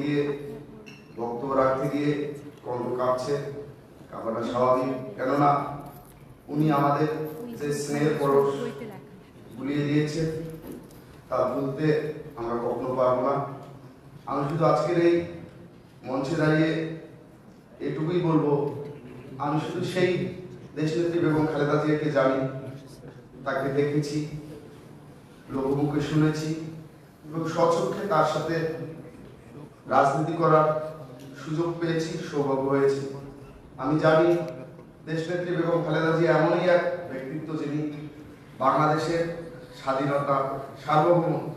গিয়ে বক্তব্য রাখতে গিয়ে কণ্ঠ কাঁপছে, কাঁপাটা স্বাভাবিক। কেননা উনি আমাদের যে স্নেহের পরশ বুলিয়ে দিয়েছে তা ভুলতে আমরা কখনো পারবো না। আমি শুধু আজকের এই মঞ্চে দাঁড়িয়ে এটুকুই বলবো, আমি শুধু সেই দেশনেত্রী বেগম খালেদা জিয়াকে জানি, তাকে দেখেছি, লোকমুখে শুনেছি এবং স্বচক্ষে তার সাথে রাজনীতি করার সুযোগ পেয়েছি, সৌভাগ্য হয়েছে। আমি জানি দেশনেত্রী বেগম খালেদা জিয়া এমনই এক ব্যক্তিত্ব যিনি বাংলাদেশের স্বাধীনতা, সার্বভৌমত্ব,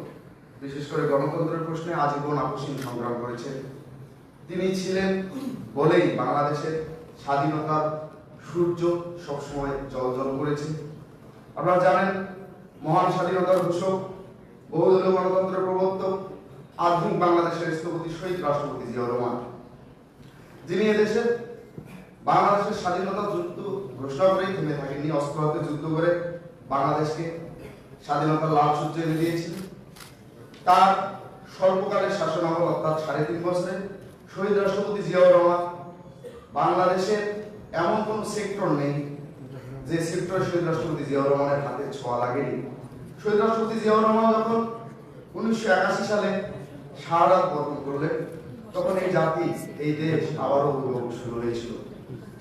বিশেষ করে গণতন্ত্রের প্রশ্নে আজীবন আপোষহীন সংগ্রাম করেছেন। তিনি ছিলেন বলেই বাংলাদেশের স্বাধীনতার সূর্য সবসময় জ্বলজ্বল করেছে। আপনারা জানেন, মহান স্বাধীনতার ঘোষক, বহুদলীয় গণতন্ত্রের প্রবর্তক, আধুনিক বাংলাদেশের স্থপতি শহীদ রাষ্ট্রপতি জিয়াউর রহমান, যিনি এদেশের বাংলাদেশের স্বাধীনতা যুদ্ধ ঘোষণা করেই থেমে থাকেননি, অস্ত্র হাতে যুদ্ধ করে বাংলাদেশকে স্বাধীনতার লাল সূর্য এনে দিয়েছিলেন। তার স্বল্পকালের শাসনামল অর্থাৎ 3.5 বছরে শহীদ রাষ্ট্রপতি জিয়াউর রহমান বাংলাদেশের এমন কোন সেক্টর নেই যে সেক্টর শহীদ রাষ্ট্রপতি জিয়াউর রহমানের হাতে ছোঁয়া লাগেনি। শহীদ রাষ্ট্রপতি জিয়াউর রহমান যখন 1981 সালে শাহাদাত বরণ করলেন, তখন এই জাতি, এই দেশ আবারও উদ্ভব শুরু হয়েছিল।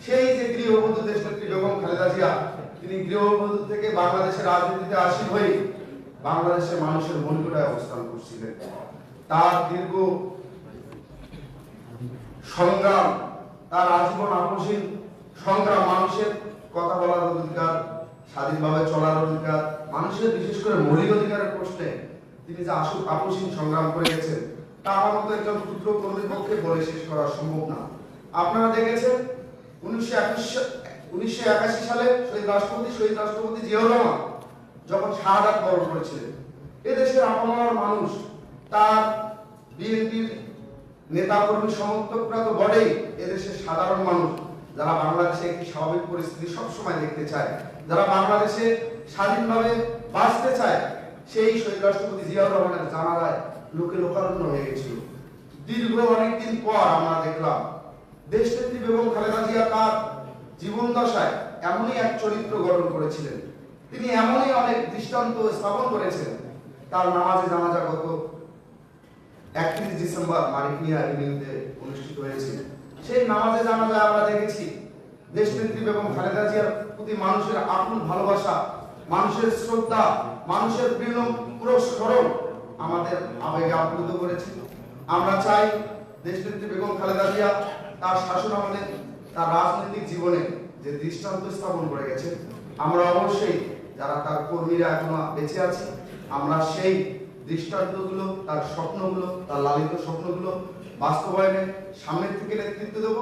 সেই যে গৃহবধূ দেশনেত্রী বেগম খালেদা জিয়া, তিনি গৃহবধূ থেকে বাংলাদেশের রাজনীতিতে আসীন হয়ে বাংলাদেশের মানুষের মনকোটায় অবস্থান করছিলেন। তার দীর্ঘ সংগ্রাম, তার আজীবন আপোষহীন সংগ্রাম, মানুষের কথা বলার অধিকার, স্বাধীনভাবে চলার অধিকার, মানুষের বিশেষ করে মৌলিক অধিকারের প্রশ্নে তিনি যে আপোষহীন সংগ্রাম করে গেছেন, তা আমার মতো একজন ক্ষুদ্র কর্মীর পক্ষে বলে শেষ করা সম্ভব না। আপনারা দেখেছেন 1981 সালে শহীদ রাষ্ট্রপতি জিয়াউর রহমান যখন শাহাদাত বরণ করেছিলেন, এদেশের আপামর মানুষ, তার বিএনপির নেতাকর্মী সমর্থকরা তো বটেই, এদেশের সাধারণ মানুষ যারা বাংলাদেশে একটি স্বাভাবিক পরিস্থিতি সবসময় দেখতে চায়, যারা বাংলাদেশে স্বাধীনভাবে বাঁচতে চায়, সেই শহীদ রাষ্ট্রপতি জিয়াউর রহমানের জানালায় লোকে লোকারণ্য হয়ে গেছিল। দীর্ঘ অনেকদিন পর আমরা দেখলাম দেশনেত্রী বেগম খালেদা জিয়া তার জীবন দশায় এমনই এক চরিত্র গঠন করেছিলেন, তিনি এমনই অনেক দৃষ্টান্ত স্থাপন করেছেন। তার নামাজে জানাজা গত 31 ডিসেম্বর মানিকমিয়া এভিনিউতে অনুষ্ঠিত হয়েছে। সেই নামাজে জানাজায় আমরা দেখেছি দেশনেত্রী বেগম খালেদা জিয়ার প্রতি মানুষের আপন ভালোবাসা, মানুষের শ্রদ্ধা, মানুষের পুরো স্মরণ আমাদের আবেগে আপ্লুত করেছে। আমরা চাই দেশনেত্রী বেগম খালেদা জিয়া তার শাসনামলে, তার রাজনৈতিক জীবনে যে দৃষ্টান্ত স্থাপন করে গেছে, আমরা অবশ্যই যারা তার কর্মীরা এখনো বেঁচে আছি, আমরা সেই দৃষ্টান্তগুলো, তার স্বপ্নগুলো, তার লালিত স্বপ্নগুলো বাস্তবায়নে সামনের থেকে নেতৃত্ব দেব।